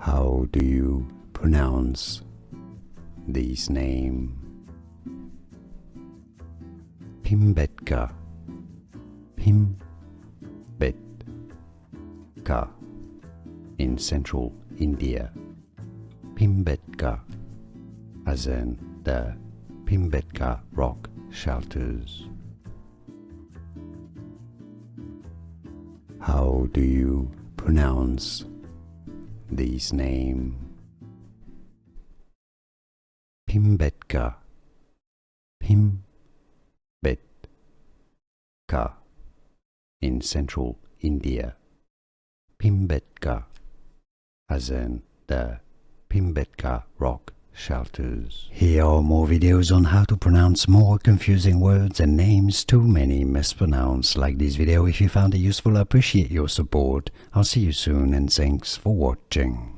How do you pronounce this name? Bhimbetka, Bhimbetka, in central India. Bhimbetka, as in the Bhimbetka rock shelters. How do you pronounce this name? Bhimbetka, Bhimbetka, in central India. Bhimbetka, as in the Bhimbetka rock shelters. Here are more videos on how to pronounce more confusing words and names too many mispronounced. Like this video if you found it useful. I appreciate your support. I'll see you soon and thanks for watching.